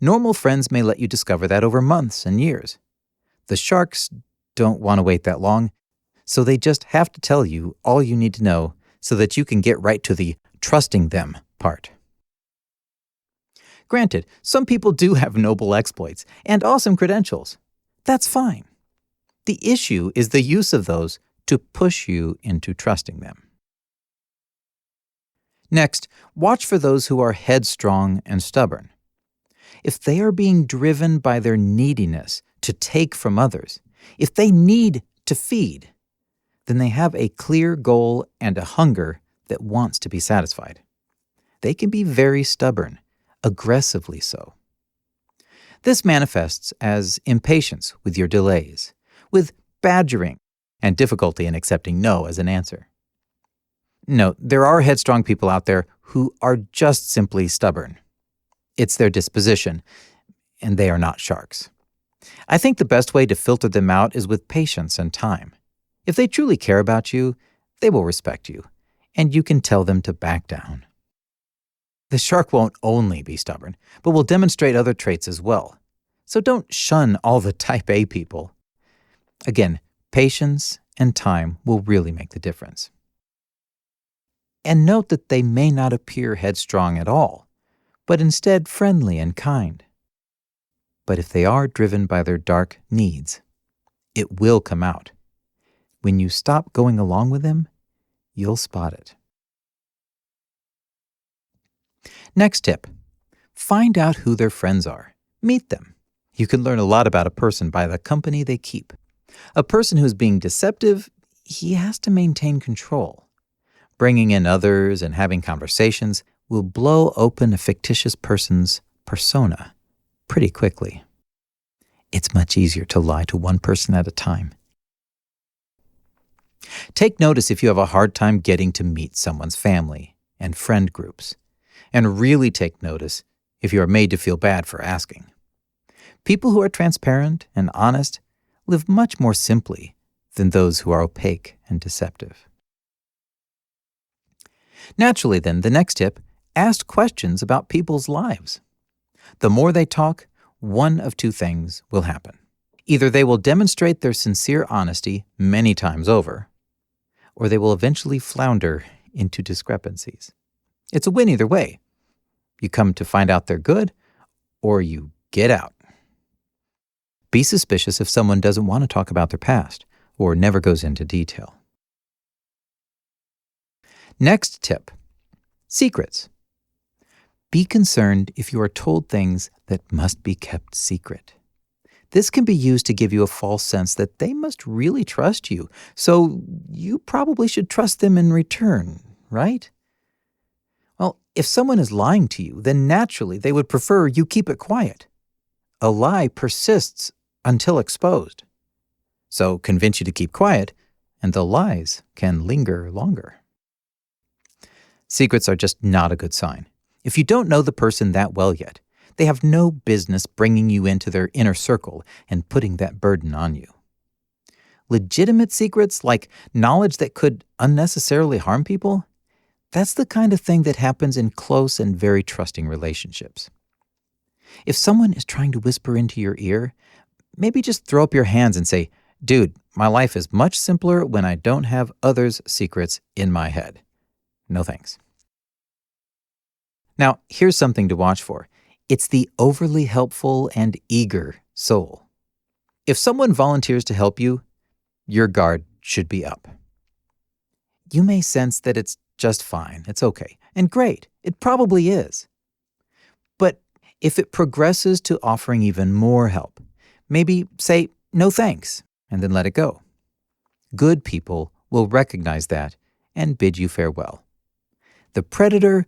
Normal friends may let you discover that over months and years. The sharks don't want to wait that long, so they just have to tell you all you need to know so that you can get right to the trusting them part. Granted, some people do have noble exploits and awesome credentials. That's fine. The issue is the use of those to push you into trusting them. Next, watch for those who are headstrong and stubborn. If they are being driven by their neediness to take from others, if they need to feed, then they have a clear goal and a hunger that wants to be satisfied. They can be very stubborn, aggressively so. This manifests as impatience with your delays, with badgering, and difficulty in accepting no as an answer. Note, there are headstrong people out there who are just simply stubborn. It's their disposition, and they are not sharks. I think the best way to filter them out is with patience and time. If they truly care about you, they will respect you, and you can tell them to back down. The shark won't only be stubborn, but will demonstrate other traits as well. So don't shun all the type A people. Again, patience and time will really make the difference. And note that they may not appear headstrong at all, but instead friendly and kind. But if they are driven by their dark needs, it will come out. When you stop going along with them, you'll spot it. Next tip, find out who their friends are. Meet them. You can learn a lot about a person by the company they keep. A person who's being deceptive, he has to maintain control. Bringing in others and having conversations will blow open a fictitious person's persona pretty quickly. It's much easier to lie to one person at a time. Take notice if you have a hard time getting to meet someone's family and friend groups, and really take notice if you are made to feel bad for asking. People who are transparent and honest live much more simply than those who are opaque and deceptive. Naturally, then, the next tip, ask questions about people's lives. The more they talk, one of two things will happen. Either they will demonstrate their sincere honesty many times over, or they will eventually flounder into discrepancies. It's a win either way. You come to find out they're good, or you get out. Be suspicious if someone doesn't want to talk about their past, or never goes into detail. Next tip, secrets. Be concerned if you are told things that must be kept secret. This can be used to give you a false sense that they must really trust you, so you probably should trust them in return, right? Well, if someone is lying to you, then naturally they would prefer you keep it quiet. A lie persists until exposed. So convince you to keep quiet, and the lies can linger longer. Secrets are just not a good sign. If you don't know the person that well yet, they have no business bringing you into their inner circle and putting that burden on you. Legitimate secrets, like knowledge that could unnecessarily harm people, that's the kind of thing that happens in close and very trusting relationships. If someone is trying to whisper into your ear, maybe just throw up your hands and say, "Dude, my life is much simpler when I don't have others' secrets in my head. No thanks." Now, here's something to watch for. It's the overly helpful and eager soul. If someone volunteers to help you, your guard should be up. You may sense that it's just fine, it's okay, and great, it probably is. But if it progresses to offering even more help, maybe say, "No thanks," and then let it go. Good people will recognize that and bid you farewell. The predator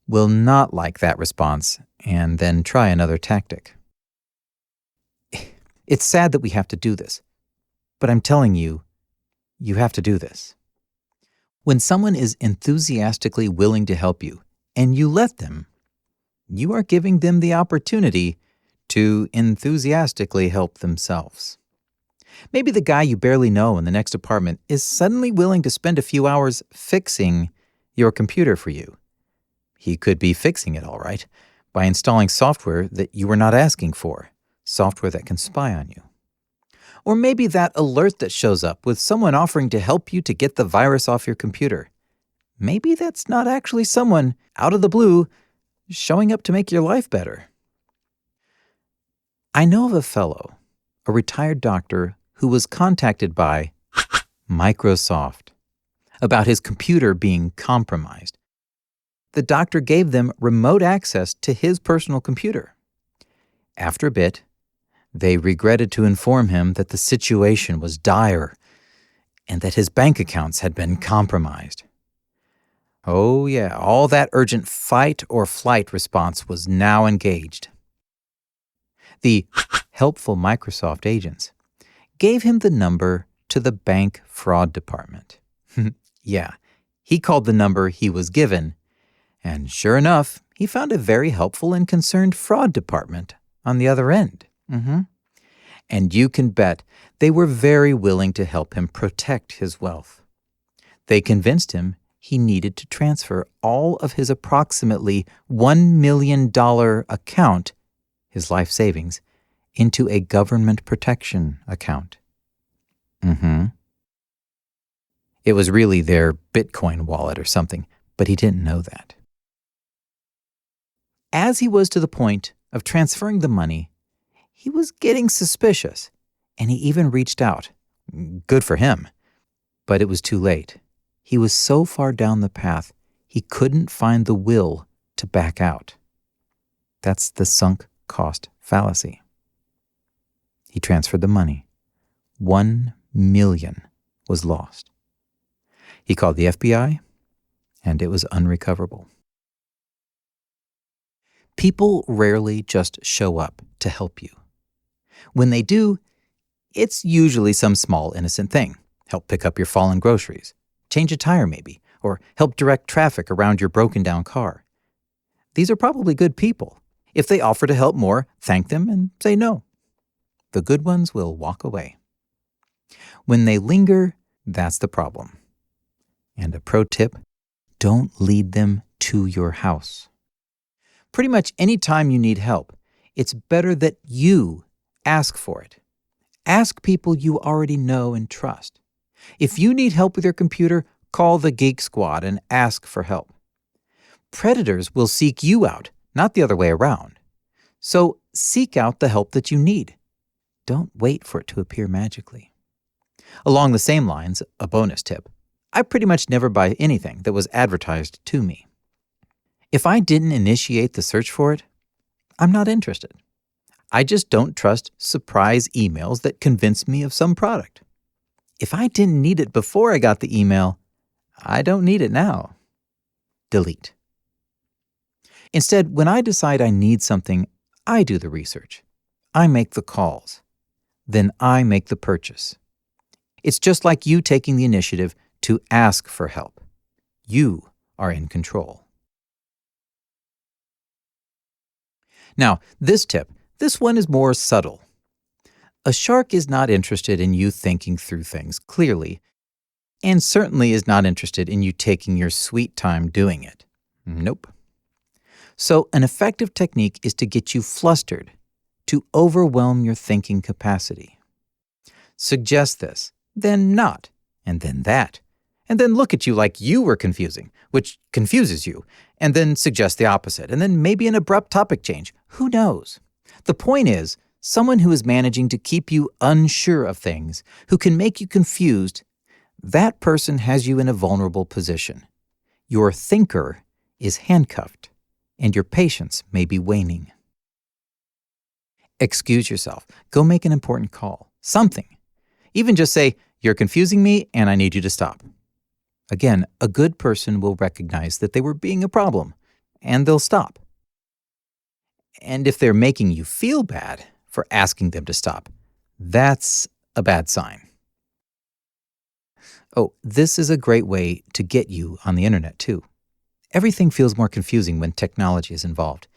will not like that response and then try another tactic. It's sad that we have to do this, but I'm telling you, you have to do this. When someone is enthusiastically willing to help you and you let them, you are giving them the opportunity to enthusiastically help themselves. Maybe the guy you barely know in the next apartment is suddenly willing to spend a few hours fixing your computer for you. He could be fixing it all right by installing software that you were not asking for, software that can spy on you. Or maybe that alert that shows up with someone offering to help you to get the virus off your computer. Maybe that's not actually someone, out of the blue, showing up to make your life better. I know of a fellow, a retired doctor, who was contacted by Microsoft about his computer being compromised. The doctor gave them remote access to his personal computer. After a bit, they regretted to inform him that the situation was dire and that his bank accounts had been compromised. Oh yeah, all that urgent fight or flight response was now engaged. The helpful Microsoft agents gave him the number to the bank fraud department. Yeah, he called the number he was given, and sure enough, he found a very helpful and concerned fraud department on the other end. And you can bet they were very willing to help him protect his wealth. They convinced him he needed to transfer all of his approximately $1 million account, his life savings, into a government protection account. It was really their Bitcoin wallet or something, but he didn't know that. As he was to the point of transferring the money, he was getting suspicious, and he even reached out. Good for him. But it was too late. He was so far down the path, he couldn't find the will to back out. That's the sunk cost fallacy. He transferred the money. $1 million was lost. He called the FBI, and it was unrecoverable. People rarely just show up to help you. When they do, it's usually some small innocent thing. Help pick up your fallen groceries, change a tire maybe, or help direct traffic around your broken down car. These are probably good people. If they offer to help more, thank them and say no. The good ones will walk away. When they linger, that's the problem. And a pro tip, don't lead them to your house. Pretty much any time you need help, it's better that you ask for it. Ask people you already know and trust. If you need help with your computer, call the Geek Squad and ask for help. Predators will seek you out, not the other way around. So seek out the help that you need. Don't wait for it to appear magically. Along the same lines, a bonus tip. I pretty much never buy anything that was advertised to me. If I didn't initiate the search for it, I'm not interested. I just don't trust surprise emails that convince me of some product. If I didn't need it before I got the email, I don't need it now. Delete. Instead, when I decide I need something, I do the research. I make the calls. Then I make the purchase. It's just like you taking the initiative to ask for help. You are in control. Now, this one is more subtle. A shark is not interested in you thinking through things clearly, and certainly is not interested in you taking your sweet time doing it. Nope. So an effective technique is to get you flustered, to overwhelm your thinking capacity. Suggest this, then not, and then that, and then look at you like you were confusing, which confuses you, and then suggest the opposite, and then maybe an abrupt topic change. Who knows? The point is, someone who is managing to keep you unsure of things, who can make you confused, that person has you in a vulnerable position. Your thinker is handcuffed, and your patience may be waning. Excuse yourself. Go make an important call. Something. Even just say, "You're confusing me, and I need you to stop." Again, a good person will recognize that they were being a problem, and they'll stop. And if they're making you feel bad for asking them to stop, that's a bad sign. Oh, this is a great way to get you on the internet, too. Everything feels more confusing when technology is involved.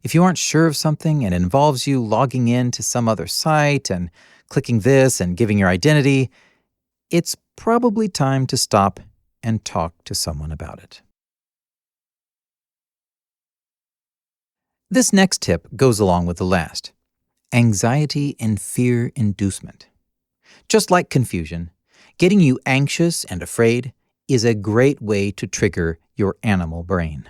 If you aren't sure of something and it involves you logging in to some other site and clicking this and giving your identity, it's probably time to stop and talk to someone about it. This next tip goes along with the last. Anxiety and fear inducement. Just like confusion, getting you anxious and afraid is a great way to trigger your animal brain.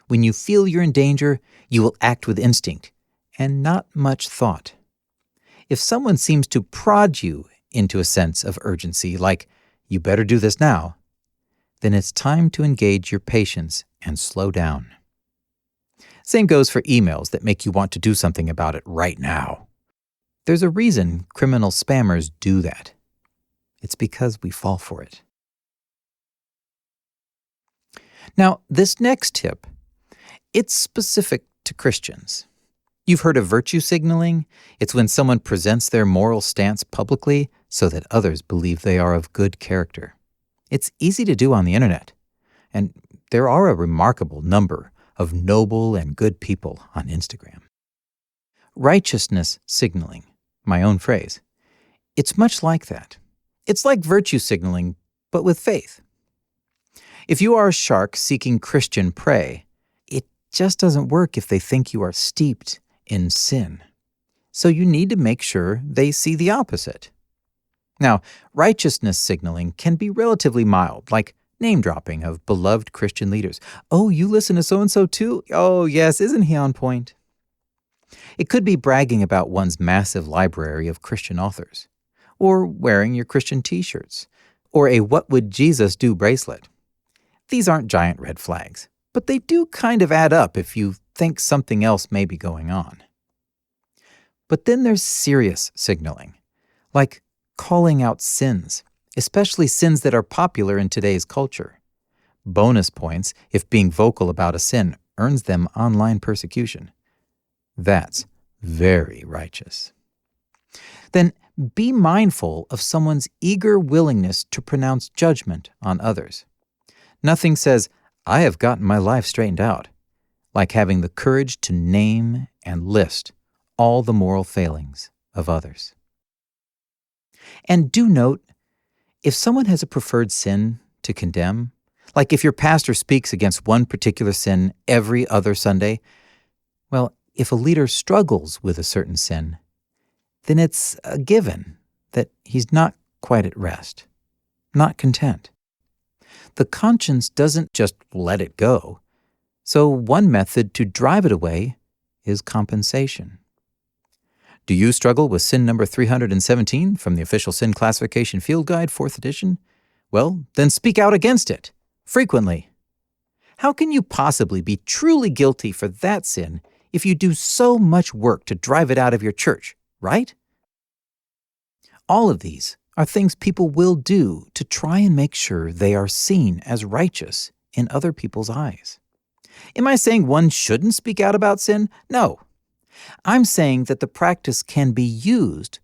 When you feel you're in danger, you will act with instinct and not much thought. If someone seems to prod you into a sense of urgency, like, "You better do this now," then it's time to engage your patience and slow down. Same goes for emails that make you want to do something about it right now. There's a reason criminal spammers do that. It's because we fall for it. Now, this next tip, it's specific to Christians. You've heard of virtue signaling. It's when someone presents their moral stance publicly so that others believe they are of good character. It's easy to do on the internet, and there are a remarkable number of noble and good people on Instagram. Righteousness signaling, my own phrase, it's much like that. It's like virtue signaling, but with faith. If you are a shark seeking Christian prey, it just doesn't work if they think you are steeped in sin. So you need to make sure they see the opposite. Now, righteousness signaling can be relatively mild, like name-dropping of beloved Christian leaders. "Oh, you listen to so-and-so too? Oh, yes, isn't he on point?" It could be bragging about one's massive library of Christian authors, or wearing your Christian t-shirts, or a "What Would Jesus Do" bracelet. These aren't giant red flags, but they do kind of add up if you think something else may be going on. But then there's serious signaling, like calling out sins, especially sins that are popular in today's culture. Bonus points if being vocal about a sin earns them online persecution. That's very righteous. Then be mindful of someone's eager willingness to pronounce judgment on others. Nothing says, "I have gotten my life straightened out," like having the courage to name and list all the moral failings of others. And do note, if someone has a preferred sin to condemn, like if your pastor speaks against one particular sin every other Sunday, well, if a leader struggles with a certain sin, then it's a given that he's not quite at rest, not content. The conscience doesn't just let it go. So one method to drive it away is compensation. Do you struggle with sin number 317 from the Official Sin Classification Field Guide, 4th edition? Well, then speak out against it, frequently. How can you possibly be truly guilty for that sin if you do so much work to drive it out of your church, right? All of these are things people will do to try and make sure they are seen as righteous in other people's eyes. Am I saying one shouldn't speak out about sin? No. I'm saying that the practice can be used,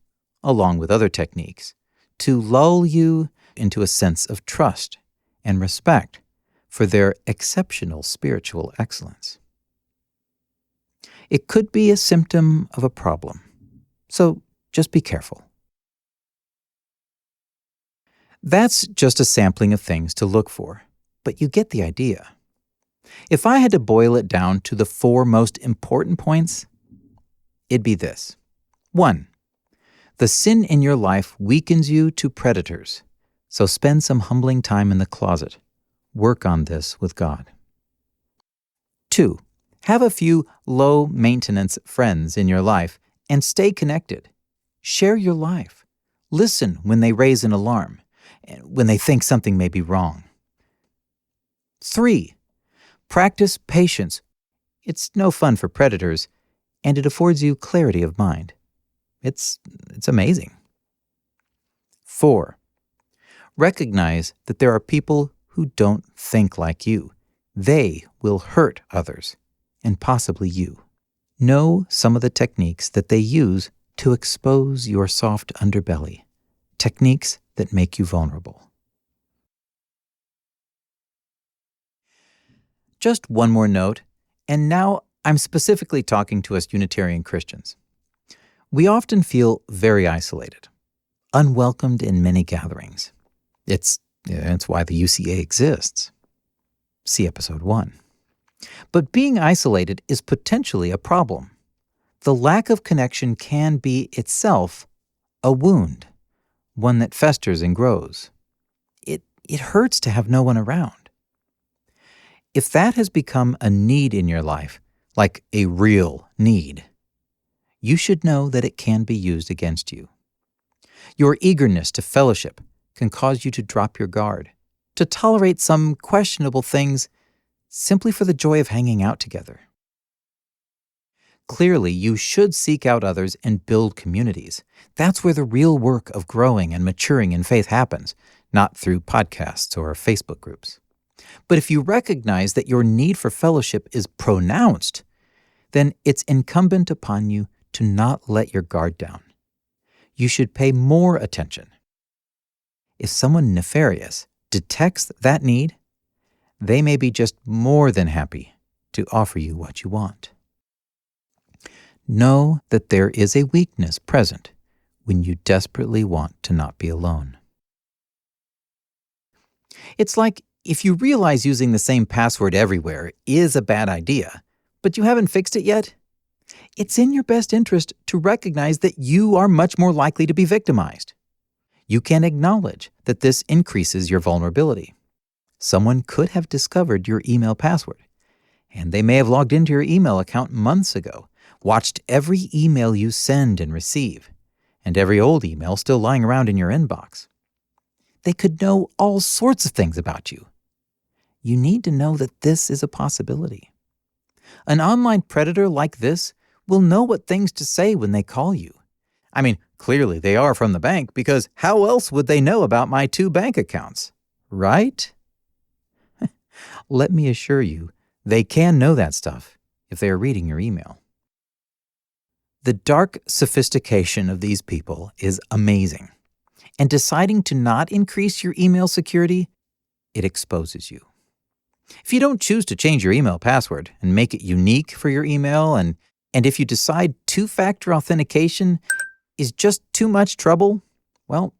along with other techniques, to lull you into a sense of trust and respect for their exceptional spiritual excellence. It could be a symptom of a problem, so just be careful. That's just a sampling of things to look for, but you get the idea. If I had to boil it down to the 4 most important points, it'd be this. 1. The sin in your life weakens you to predators, so spend some humbling time in the closet. Work on this with God. 2. Have a few low-maintenance friends in your life and stay connected. Share your life. Listen when they raise an alarm, when they think something may be wrong. 3. Practice patience. It's no fun for predators, and it affords you clarity of mind. It's amazing. 4. Recognize that there are people who don't think like you. They will hurt others, and possibly you. Know some of the techniques that they use to expose your soft underbelly, techniques that make you vulnerable. Just one more note, and now I'm specifically talking to us Unitarian Christians. We often feel very isolated, unwelcomed in many gatherings. It's why the UCA exists. See episode 1. But being isolated is potentially a problem. The lack of connection can be itself a wound, one that festers and grows. It hurts to have no one around. If that has become a need in your life, like a real need, you should know that it can be used against you. Your eagerness to fellowship can cause you to drop your guard, to tolerate some questionable things simply for the joy of hanging out together. Clearly, you should seek out others and build communities. That's where the real work of growing and maturing in faith happens, not through podcasts or Facebook groups. But if you recognize that your need for fellowship is pronounced, then it's incumbent upon you to not let your guard down. You should pay more attention. If someone nefarious detects that need, they may be just more than happy to offer you what you want. Know that there is a weakness present when you desperately want to not be alone. It's like if you realize using the same password everywhere is a bad idea, but you haven't fixed it yet, it's in your best interest to recognize that you are much more likely to be victimized. You can acknowledge that this increases your vulnerability. Someone could have discovered your email password, and they may have logged into your email account months ago, watched every email you send and receive, and every old email still lying around in your inbox. They could know all sorts of things about you. You need to know that this is a possibility. An online predator like this will know what things to say when they call you. I mean, clearly they are from the bank, because how else would they know about my 2 bank accounts, right? Let me assure you, they can know that stuff if they are reading your email. The dark sophistication of these people is amazing. And deciding to not increase your email security, it exposes you. If you don't choose to change your email password and make it unique for your email, and if you decide 2-factor authentication is just too much trouble, well,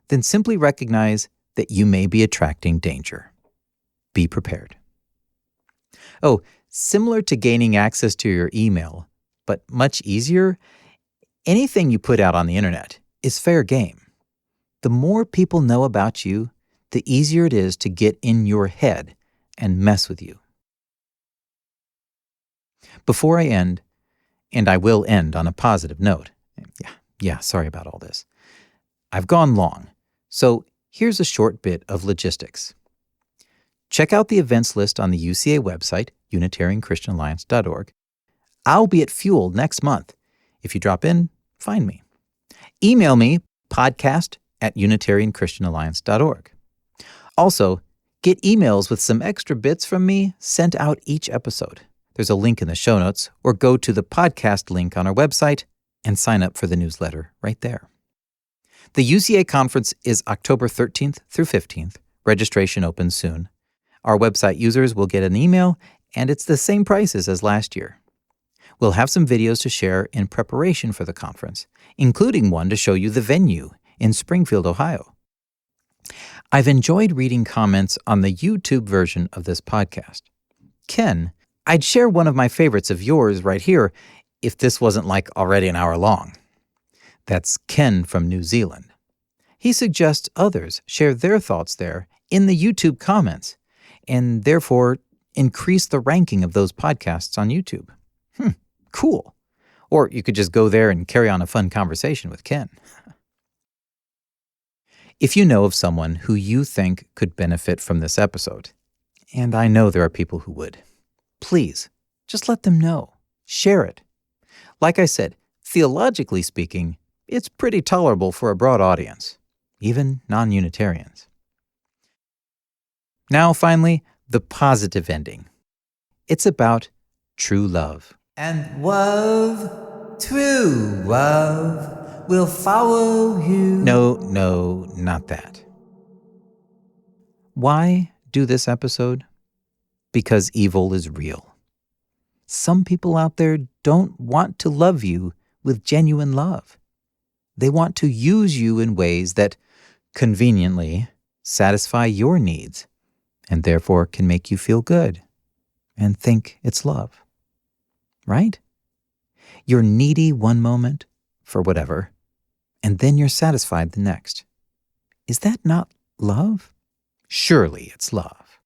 then simply recognize that you may be attracting danger. Be prepared. Oh, similar to gaining access to your email, but much easier, anything you put out on the internet is fair game. The more people know about you, the easier it is to get in your head and mess with you. Before I end, and I will end on a positive note. Sorry about all this. I've gone long, so here's a short bit of logistics. Check out the events list on the UCA website, UnitarianChristianAlliance.org. I'll be at Fuel next month. If you drop in, find me. Email me, podcast@UnitarianChristianAlliance.org. Also, get emails with some extra bits from me sent out each episode. There's a link in the show notes, or go to the podcast link on our website and sign up for the newsletter right there. The UCA conference is October 13th through 15th. Registration opens soon. Our website users will get an email, and it's the same prices as last year. We'll have some videos to share in preparation for the conference, including one to show you the venue in Springfield, Ohio. I've enjoyed reading comments on the YouTube version of this podcast. Ken, I'd share one of my favorites of yours right here if this wasn't like already an hour long. That's Ken from New Zealand. He suggests others share their thoughts there in the YouTube comments and therefore increase the ranking of those podcasts on YouTube. Cool. Or you could just go there and carry on a fun conversation with Ken. If you know of someone who you think could benefit from this episode, and I know there are people who would, please just let them know. Share it. Like I said, theologically speaking, it's pretty tolerable for a broad audience, even non-Unitarians. Now, finally, the positive ending. It's about true love. And love, true love, will follow you. No, not that. Why do this episode? Because evil is real. Some people out there don't want to love you with genuine love. They want to use you in ways that conveniently satisfy your needs and therefore can make you feel good and think it's love. Right? You're needy one moment for whatever, and then you're satisfied the next. Is that not love? Surely it's love.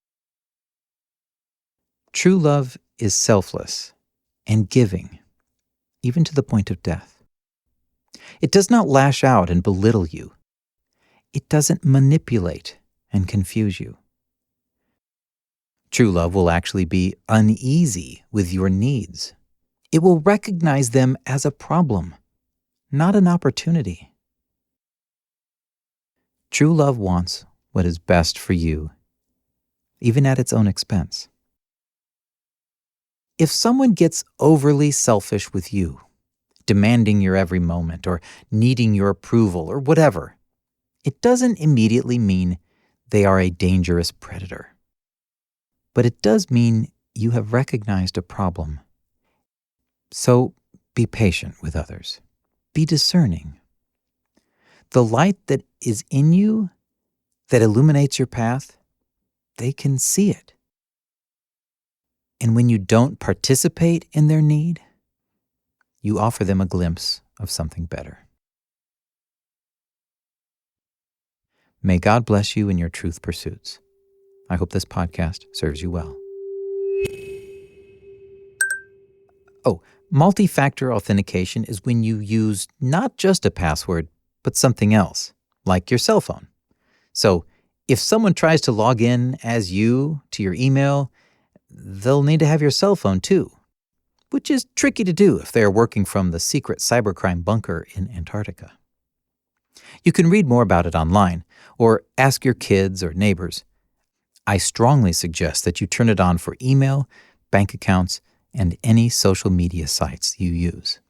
True love is selfless and giving, even to the point of death. It does not lash out and belittle you. It doesn't manipulate and confuse you. True love will actually be uneasy with your needs. It will recognize them as a problem, not an opportunity. True love wants what is best for you, even at its own expense. If someone gets overly selfish with you, demanding your every moment or needing your approval or whatever, it doesn't immediately mean they are a dangerous predator. But it does mean you have recognized a problem. So be patient with others. Be discerning. The light that is in you, that illuminates your path, they can see it. And when you don't participate in their need, you offer them a glimpse of something better. May God bless you in your truth pursuits. I hope this podcast serves you well. Oh, multi-factor authentication is when you use not just a password, but something else, like your cell phone. So if someone tries to log in as you to your email, they'll need to have your cell phone too, which is tricky to do if they are working from the secret cybercrime bunker in Antarctica. You can read more about it online or ask your kids or neighbors. I strongly suggest that you turn it on for email, bank accounts, and any social media sites you use.